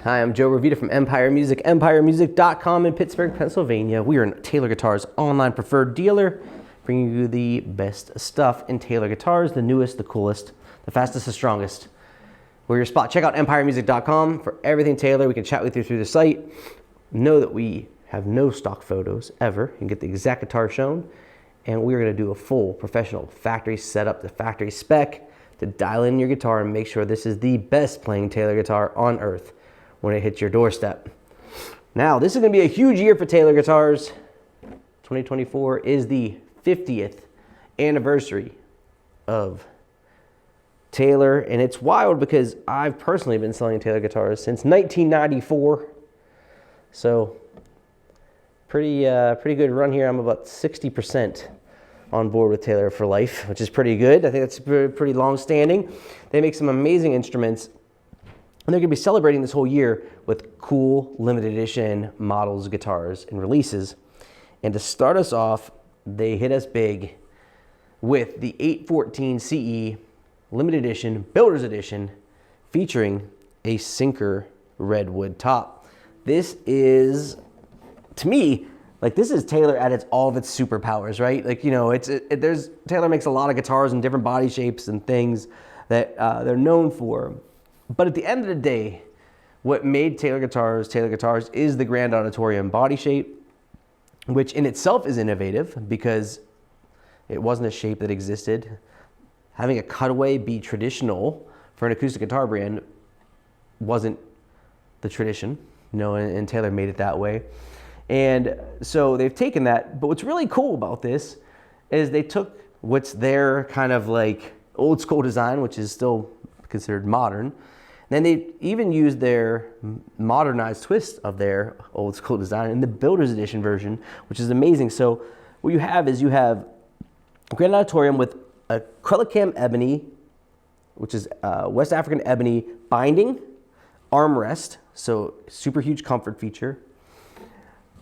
Hi, I'm Joe Revita from Empire Music, empiremusic.com in Pittsburgh, Pennsylvania. We are Taylor Guitars' online preferred dealer, bringing you the best stuff in Taylor guitars, the newest, the coolest, the fastest, the strongest. We're your spot. Check out empiremusic.com for everything Taylor. We can chat with you through the site. Know that we have no stock photos ever. You can get the exact guitar shown, and we're going to do a full professional factory setup, the factory spec, to dial in your guitar and make sure this is the best playing Taylor guitar on earth when it hits your doorstep. Now, this is going to be a huge year for Taylor Guitars. 2024 is the 50th anniversary of Taylor, and it's wild because I've personally been selling Taylor guitars since 1994. So, pretty good run here. I'm about 60% on board with Taylor for life, which is pretty good. I think that's pretty long-standing. They make some amazing instruments. And they're going to be celebrating this whole year with cool limited edition models, guitars, and releases. And to start us off, they hit us big with the 814 CE limited edition, builder's edition, featuring a Sinker Redwood top. This is, to me, like this is Taylor at all of its superpowers, right? Like, you know, Taylor makes a lot of guitars in different body shapes and things that they're known for. But at the end of the day, what made Taylor Guitars is the Grand Auditorium body shape, which in itself is innovative because it wasn't a shape that existed. Having a cutaway be traditional for an acoustic guitar brand wasn't the tradition, you know, and Taylor made it that way. And so they've taken that, but what's really cool about this is they took what's their kind of like old school design, which is still considered modern. Then they even used their modernized twist of their old school design in the Builder's Edition version, which is amazing. So what you have is you have Grand Auditorium with a Crelicam ebony, which is West African ebony binding, armrest, so super huge comfort feature.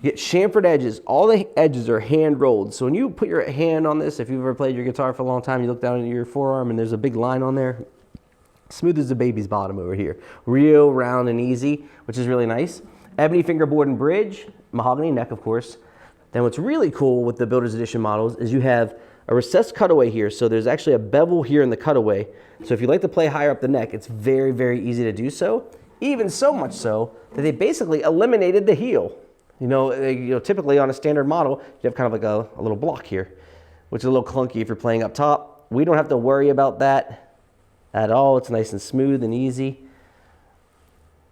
You get chamfered edges. All the edges are hand rolled. So when you put your hand on this, if you've ever played your guitar for a long time, you look down at your forearm and there's a big line on there. Smooth as a baby's bottom over here. Real round and easy, which is really nice. Ebony fingerboard and bridge, mahogany neck, of course. Then what's really cool with the Builder's Edition models is you have a recessed cutaway here. So there's actually a bevel here in the cutaway. So if you like to play higher up the neck, it's very, very easy to do so. Even so much so that they basically eliminated the heel. You know, typically on a standard model, you have kind of like a little block here, which is a little clunky if you're playing up top. We don't have to worry about that at all. It's nice and smooth and easy.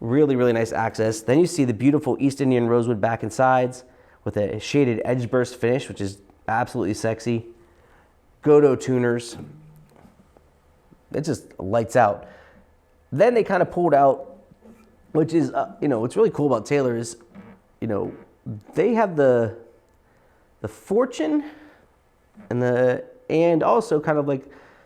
Really, really nice access. Then you see the beautiful East Indian rosewood back and sides with a shaded edge burst finish, which is absolutely sexy. Godot tuners. It just lights out. Then they kind of pulled out, which is, what's really cool about Taylor is, they have the fortune and also kind of like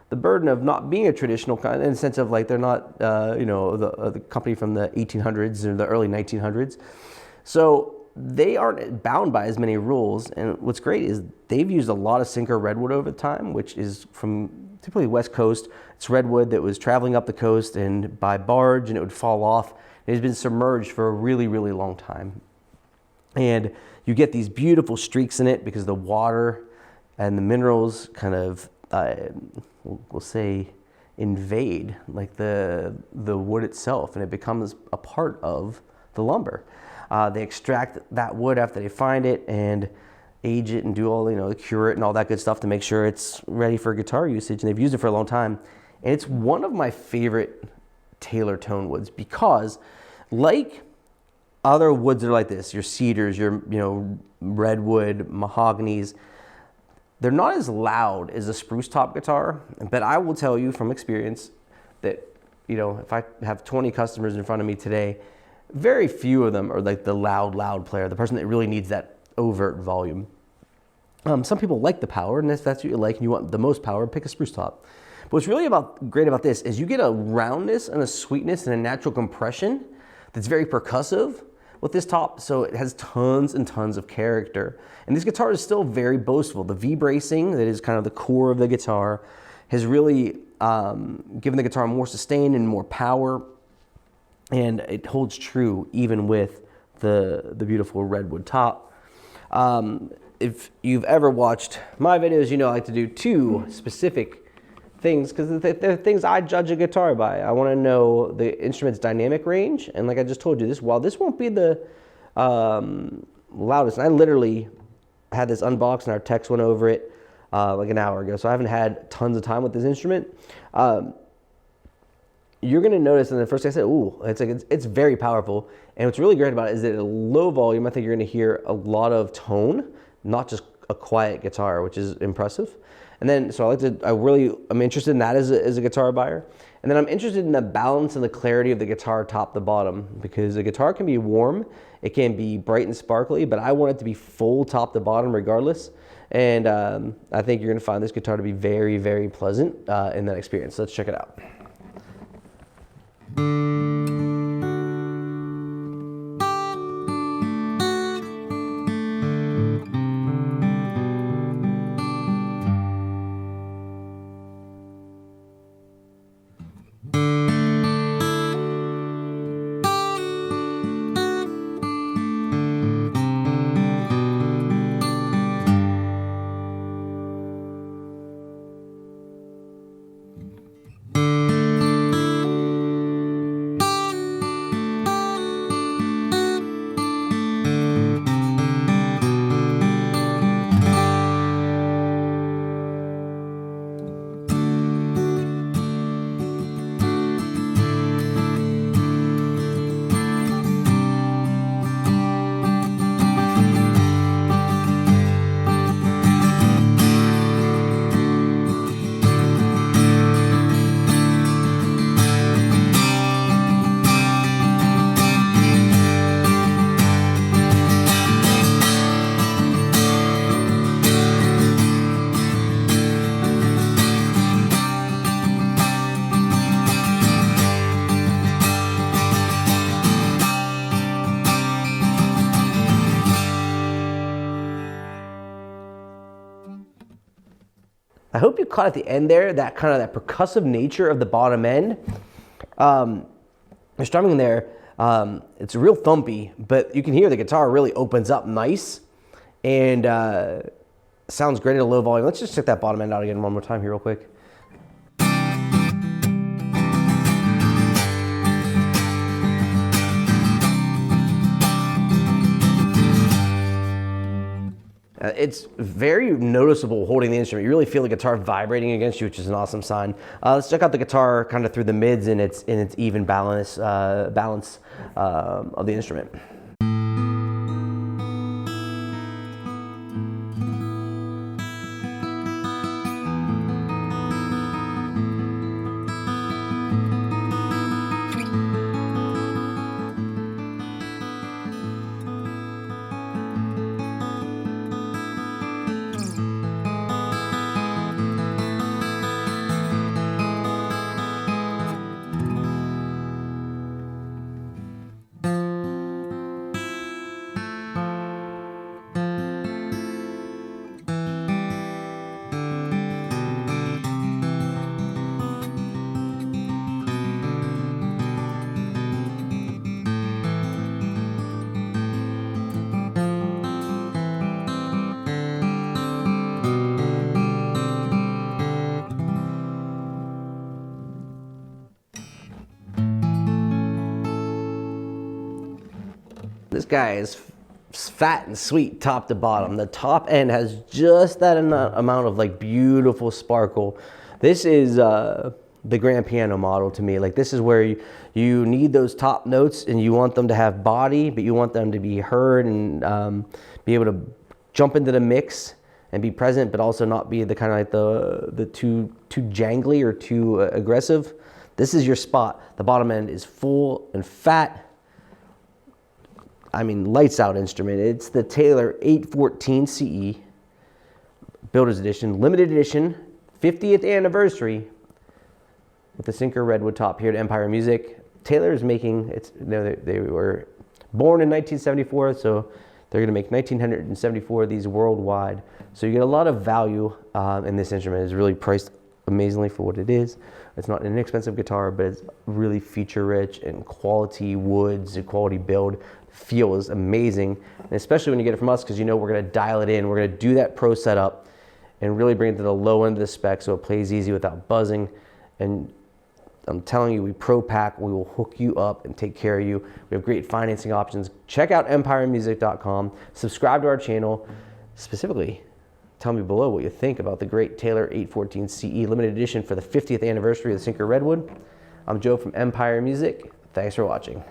the burden of not being a traditional kind, in the sense of like they're not, the company from the 1800s or the early 1900s. So they aren't bound by as many rules. And what's great is they've used a lot of Sinker Redwood over time, which is from typically West Coast. It's redwood that was traveling up the coast and by barge, and it would fall off. It has been submerged for a really, really long time. And you get these beautiful streaks in it because the water and the minerals kind of, we'll say, invade like the wood itself, and it becomes a part of the lumber. They extract that wood after they find it and age it and do all, cure it and all that good stuff to make sure it's ready for guitar usage. And they've used it for a long time. And it's one of my favorite Taylor tone woods because, like other woods that are like this, your cedars, your redwood, mahoganies, they're not as loud as a spruce top guitar, but I will tell you from experience that, if I have 20 customers in front of me today, very few of them are like the loud player, the person that really needs that overt volume. Some people like the power, and if that's what you like and you want the most power, pick a spruce top. But what's really great about this is you get a roundness and a sweetness and a natural compression that's very percussive with this top, so it has tons and tons of character. And this guitar is still very boastful. The V-bracing, that is kind of the core of the guitar, has really given the guitar more sustain and more power. and it holds true even with the beautiful Redwood top. If you've ever watched my videos, you know I like to do two specific things because they're things I judge a guitar by. I want to know the instrument's dynamic range, and like I just told you, while this won't be the loudest, and I literally had this unboxed and our text went over it like an hour ago, so I haven't had tons of time with this instrument. You're going to notice, and the first thing I said, ooh, it's very powerful. And what's really great about it is that at a low volume, I think you're going to hear a lot of tone, not just a quiet guitar, which is impressive. And then, so I'm interested in that as a guitar buyer. And then I'm interested in the balance and the clarity of the guitar top to bottom, because a guitar can be warm, it can be bright and sparkly, but I want it to be full top to bottom regardless. And I think you're going to find this guitar to be very, very pleasant in that experience. So let's check it out. I hope you caught at the end there that kind of that percussive nature of the bottom end. The strumming there, it's real thumpy, but you can hear the guitar really opens up nice and sounds great at a low volume. Let's just check that bottom end out again one more time here real quick. It's very noticeable holding the instrument. You really feel the guitar vibrating against you, which is an awesome sign. Let's check out the guitar kind of through the mids and its even balance of the instrument. This guy is fat and sweet top to bottom. The top end has just that amount of like beautiful sparkle. This is the grand piano model to me. Like this is where you need those top notes and you want them to have body, but you want them to be heard and be able to jump into the mix and be present, but also not be the kind of like the too jangly or too aggressive. This is your spot. The bottom end is full and fat. I mean, lights out instrument. It's the Taylor 814 CE, Builder's Edition, limited edition, 50th anniversary with the Sinker Redwood top here at Empire Music. Taylor is making, they were born in 1974, so they're gonna make 1974 of these worldwide. So you get a lot of value in this instrument. It's really priced amazingly for what it is. It's not an inexpensive guitar, but it's really feature rich and quality woods, a quality build. Feel is amazing, and especially when you get it from us, because you know we're going to dial it in. We're going to do that pro setup and really bring it to the low end of the spec so it plays easy without buzzing. And I'm telling you, we pro pack, we will hook you up and take care of you. We have great financing options. Check out empiremusic.com, subscribe to our channel. Specifically, tell me below what you think about the great Taylor 814 CE limited edition for the 50th anniversary of the Sinker Redwood. I'm Joe from Empire Music. Thanks for watching.